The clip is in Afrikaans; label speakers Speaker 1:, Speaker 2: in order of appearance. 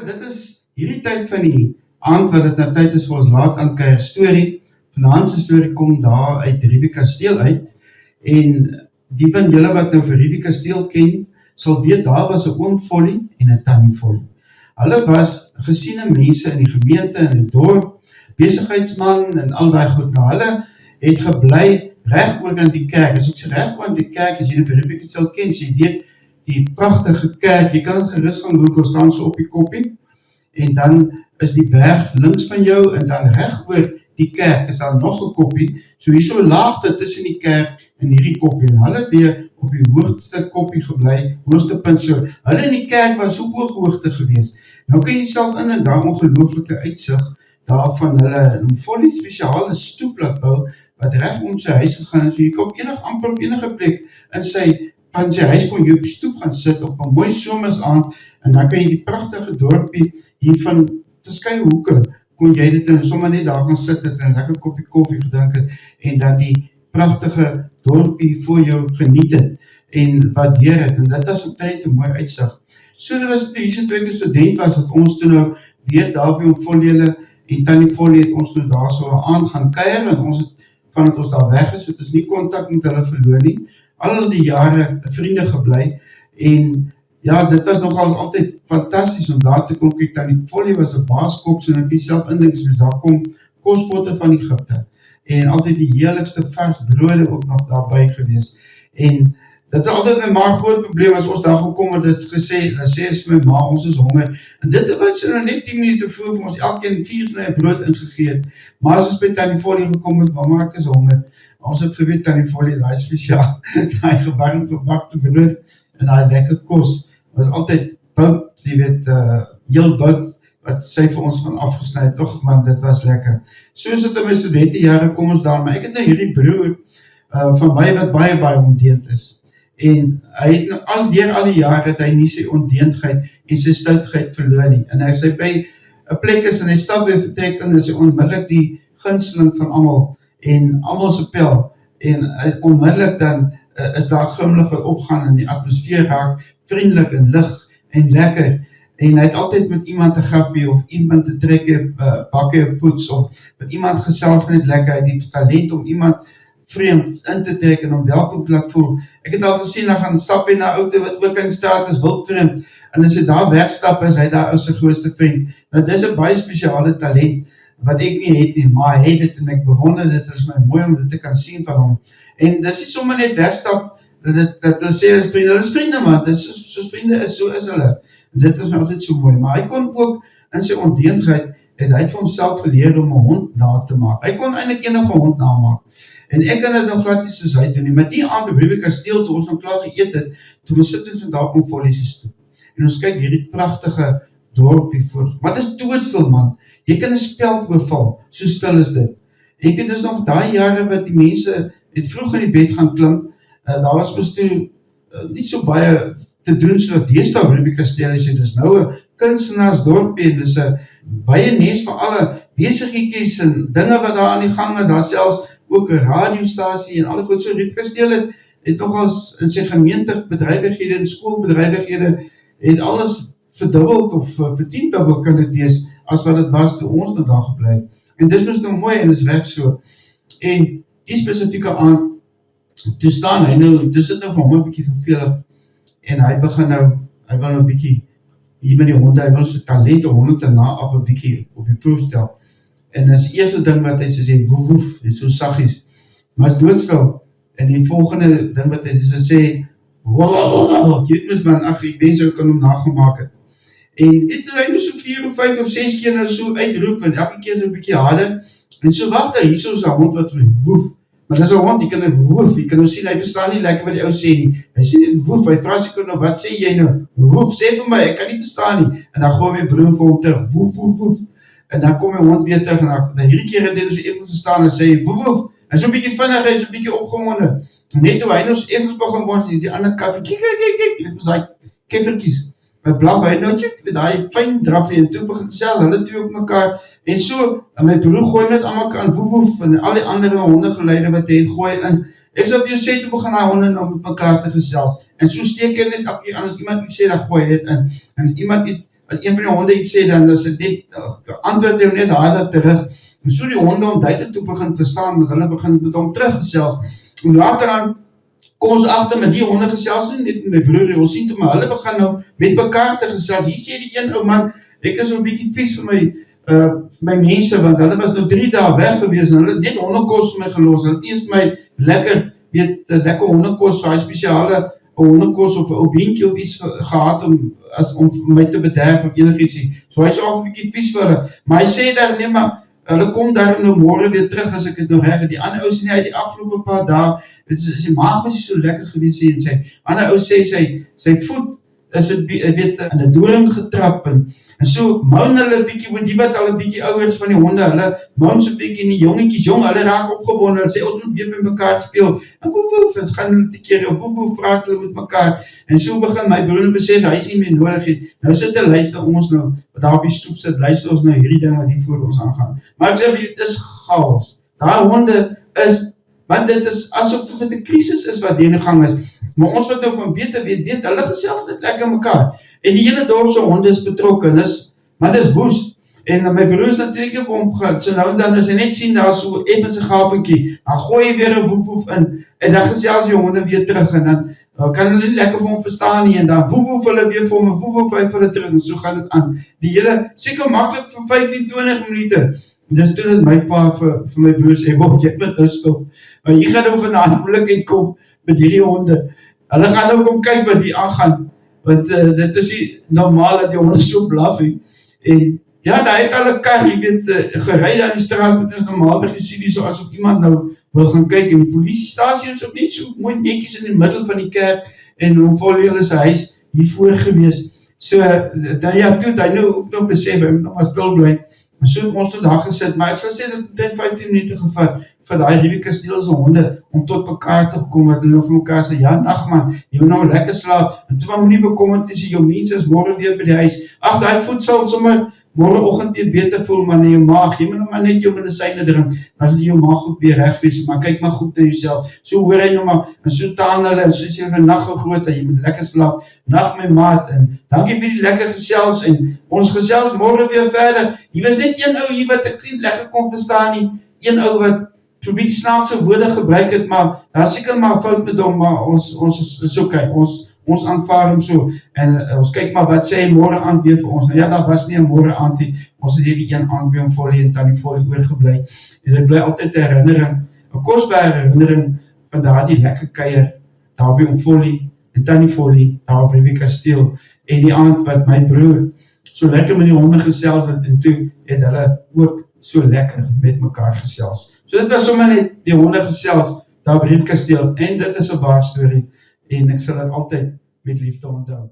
Speaker 1: Dit is hierdie tyd van die aand wat dit nou tyd is vir ons laat aankuier storie. Vanaand se storie kom daar uit Riebeeck Kasteel uit. En die van julle wat nou vir Riebeeck Kasteel ken, sal weet daar was 'n oom Folly en 'n tannie Folly. Hulle was gesiene mense in die gemeente en die dorp, besigheidsman en al daai goed. Nou hulle het gebly reg oor aan die kerk. As ek sê reg oor aan die kerk, as jy vir Riebeeck Kasteel ken, jy weet die pragtige kerk, jy kan dit gerus gaan loop, staan so op die koppie, en dan is die berg links van jou, en dan reg oor die kerk is daar nog 'n koppie, so hier so laagte tussen die kerk en hierdie koppie, en hulle het weer op die hoogste koppie gebly, hoogste punt, so hulle in die kerk was so hoogte gewees. Nou kan jy self in en daar ongelooflike uitsig daarvan hulle 'n volle spesiale stoep laat bou, wat reg om sy huis gegaan het, so jy kan amper op enige plek in van sy huis kon jy op die stoep gaan sit op 'n mooi somersaand, en dan kan jy die pragtige dorpie hier van verskeie hoeke, kon jy dit en sommer net daar gaan sit het, en 'n lekker koppie koffie gedrink het, en dan die pragtige dorpie voor jou geniet het, en waardeer het, en dit was 'n tyd 'n mooi uitsig. So dit was toe ek 'n student was, wat ons toe nou weer daar by om Folly en tannie Folly het ons toe daar so 'n aand gaan kuier, en ons het, vandat ons daar weg is, het ons nie kontak met hulle verloor nie, al die jare vriende gebly, en ja, dit was nogals altyd fantasties om daar te kom kyk. Tannie Folly was 'n baaskok, so ek self indink, soos daar kom kospotte van Egipte, en altyd die heerlikste vars brode ook nog daarby gewees, en dit is altyd my ma groot probleem, as ons daar gekom het, het gesê, dan sê sy my ma, ons is honger, en dit was nou net 10 minute vroeg, vir ons elkeen 4 snye brood ingegeet, maar as ons by tannie Folly gekom het, mama, ek is honger, ons het geweet, tannie Folly, daai spesiaal, daai gewarmde gebakte brood, en daai lekker kos, was altyd bout, jy weet, heel bout, wat sy vir ons van afgesny, toch, man, dit was lekker. Soos het in my studentenjare kom ons daar, maar ek het nou hierdie broer van my wat baie ondeend is, en hy het nou al die jare het hy nie sy ondeendheid en sy stoutheid verloor nie, en as hy by 'n plek is, en hy stap weer vertrek, dan is hy onmiddellik die gunsteling van almal, en almal se pel, en onmiddellik dan is daar glimlag wat opgaan, en die atmosfeer raak vriendelik en lig en lekker, en hy het altyd met iemand te grappie, of iemand te trekke, bakke op voets, of met iemand gesels net lekker, hy het die talent om iemand vreemd in te trek, en om welkom te laat voel. Ek het al gesien, dan gaan stap hy na oude, wat ook in die straat is, wildvreemd, en as hy daar wegstap, is hy daar ou sy grootste vriend. Nou, dit is 'n baie spesiale talent, wat ek nie het nie, maar hy het dit, en ek bewonder dit, is my mooi om dit te kan sien van hom, en dis nie sommer net wegstap, dat hulle sê as vriende, hulle is vriende man, dit is soos vriende is, so is hulle, en dit was my altyd so mooi, maar hy kon ook, in sy ondeendheid, het hy vir homself geleer om 'n hond na te maak, hy kon eintlik enige hond namaak, en ek kan dit nog glad nie soos hy doen nie, maar die aand op Riebeeck Kasteel, toe ons nog klaar geëet het, toe ons sit ons daar op Folly se stoep, en ons kyk hierdie pragtige dorpie voor, maar dit is doodstil man, jy kan 'n speld oorval, so stil is dit, en ek weet, dis nog daai jare wat die mense het vroeg in die bed gaan klim, daar was mos toe nie so baie te doen, so dat deesdae op Riebeeck Kasteel is, dis nou 'n kunstenaarsdorpie, en dis 'n baie nes vir alle besigheidjies en dinge wat daar aan die gang is, daar selfs ook 'n radiostasie en alle goed, so Riebeeck Kasteel het nogals in sy gemeente bedrywighede en skoolbedrywighede, het alles verdubbeld of vertiendubbel kan dit wees, as wat dit was toe ons nou daar gebly. En dis mos nou mooi, en is weg so. En die spesifieke aand, toe staan hy nou, toe sit nou vir hom 'n bietjie vervelig, en hy begin nou, hy wil nou 'n bietjie, hier met die honde, hy wil sy talent om honde te na af 'n bietjie op die proef stel. En as eerste ding wat hy sê, woef woef, dit is so saggies, maar is doodstil. En die volgende ding wat hy sê, wow, jy mis man, ag, ek wens ek kan hom nagemaak het. En het hy nou so 4 of 5 of 6 keer nou so uitroep, en elke keer so 'n bietjie harder, en so wacht hy, hier so is 'n hond wat woef, maar dis 'n hond, jy kan nou woef, jy kan nou sien, hy verstaan nie lekker wat die ou sê nie, hy sê net woef, hy vra seker nou, wat sê jy nou, woef, sê vir my, ek kan nie verstaan nie, en dan gooi my broer vir hom terug, woef, woef, woef, en dan kom my hond weer terug, en dan hierdie keer het hy nou so even verstaan, en sê, woef, woef, en so 'n bietjie vinnig, hy is 'n bietjie opgewonde, net toe hy nou so even begin word, die ander kaffie, kyk, dit was daai keffertjies, my blaf, hy nou tjik, met daai fyn drafie, en toe begin sel, hulle twee op mekaar, en so, en my broer gooi net aan mekaar, en woef, woef, en al die andere hondegeluide wat hy gooi in, ek sal vir jou sê, toe begin hy honde nou met mekaar te gesels, en so steek hy net, as iemand iets sê, dan gooi hy het in, en as iemand iets as een van die honde iets sê, dan is dit net, antwoord hy net harder terug, en so die honde om duidelik toe begin verstaan, dat hulle begin met hom teruggesels, en later aan, kom ons agter met die honde gesels nie, net met my broer, ons sien toe, maar hulle begin nou met mekaar te gesels, hier sê die een ou man, ek is so 'n bietjie vies vir my mense, want hulle was nou 3 dae weg gewees, en hulle het net hondekos vir my gelos, hulle het nie eens vir my lekker hondekos, vir hy spesiale hondekos of 'n beentjie of iets gehad om my te bederf of enigiets nie. So hy is al 'n bietjie vies vir hulle, maar hy sê daar, nee maar, hulle kom daar nou môre weer terug as ek dit nou reg het. Die ander ou sê nie, hy die afgelope paar dae, dit is die maag was so lekker gewees en sy ander ou sê sy voet is weet in 'n doring getrap en so moun hulle 'n bietjie oor die wat al 'n bietjie ouers van die honde, hulle moun so 'n bietjie en die jongetjies hulle raak opgewonde, hulle sê ons moet weer met mekaar speel. En woef, ons gaan hulle te keer, woef praat hulle met mekaar. En so begin my broer besef hy is nie meer nodig nie. Nou sit hy luister ons nou wat daar op die stoep sit, luister ons nou hierdie ding wat hier voor ons aangaan. Maar ek sê dit is chaos. Daai honde is want dit is asof dit 'n krisis is wat hier in die gang is. Maar ons wat nou van weet, hulle gesels net lekker mekaar. En die hele dorp se honde is betrokke, maar dit is woes. En my broer is natuurlik op omgaan, so nou en dan as hy net sien, daar so effens 'n gapentjie, dan gooi hy weer 'n woef in, en dan gesels die honde weer terug, en dan kan hulle nie lekker vir hom verstaan nie, en dan woef hulle weer vir hom, en woef hy vir hulle terug, en so gaan dit aan. Die hele, seker maklik vir 15-20 minute, dis toe dat my pa vir my broer sê, jy moet nou stop, maar hier gaan nou vanaand moeilikheid kom met hierdie honde, hulle gaan nou kom kyk wat hier aangaan, want dit is nie normaal dat die honde so blaf nie, en ja, daar het al 'n kar, jy weet, gery aan die straat, met 'n normaalweg gesien nie, so asof iemand nou wil gaan kyk, en die polisiestasie is ook net so mooi netjies in die middel van die kerk, en hom vol hulle sy huis hiervoor gewees, so, dan ja, toe, hy nou ook nog besef, hy moet nog maar stil bly, en so het ons tot daar gesit, maar ek sal sê dat het 15 minute gevat, vir daai Riebeeck Kasteel se honde, om tot mekaar te kom, wat hulle nog vir mekaar sê, ja, ag man, jy moet nou lekker slaap, en toe maar moenie bekommerd is, jou mense is môre weer by die huis, ag, daai voet sal sommer môreoggend weer beter voel, maar in jou maag, jy moet nou maar net jou medisyne drink, dan sal jou maag ook weer reg wees, maar kyk maar goed na jouself, so hoor hy nou maar, en so taan hulle, en so sê hulle, nag groot, en jy moet lekker slaap, nag my maat, en dankie vir die lekker gesels, en ons gesels môre weer verder, hier was net een ou hier wat ek nie lekker kon verstaan nie, een ou wat so 'n bietjie snaakse woorde gebruik het, maar daar is seker maar 'n fout met hom, maar ons is okay, ons aanvaar hom so, en ons kyk maar wat sê hy môre aand weer vir ons, nou ja, daar was nie 'n môre aand nie, ons het hierdie een aand weer om Folly en Tannie Folly oorgebly, en dit bly altyd 'n herinnering, 'n kosbare herinnering van daardie lekker kuier, daar weer om Folly en Tannie Folly, daar op Riebeeck Kasteel, en die aand wat my broer so lekker met die honde gesels het, en toe het hulle ook so lekker met mekaar gesels. So dit was sommer net die honde gesels, daar op Riebeeck Kasteel, en dit is 'n waar storie, en ek sal dit altyd met liefde onthou.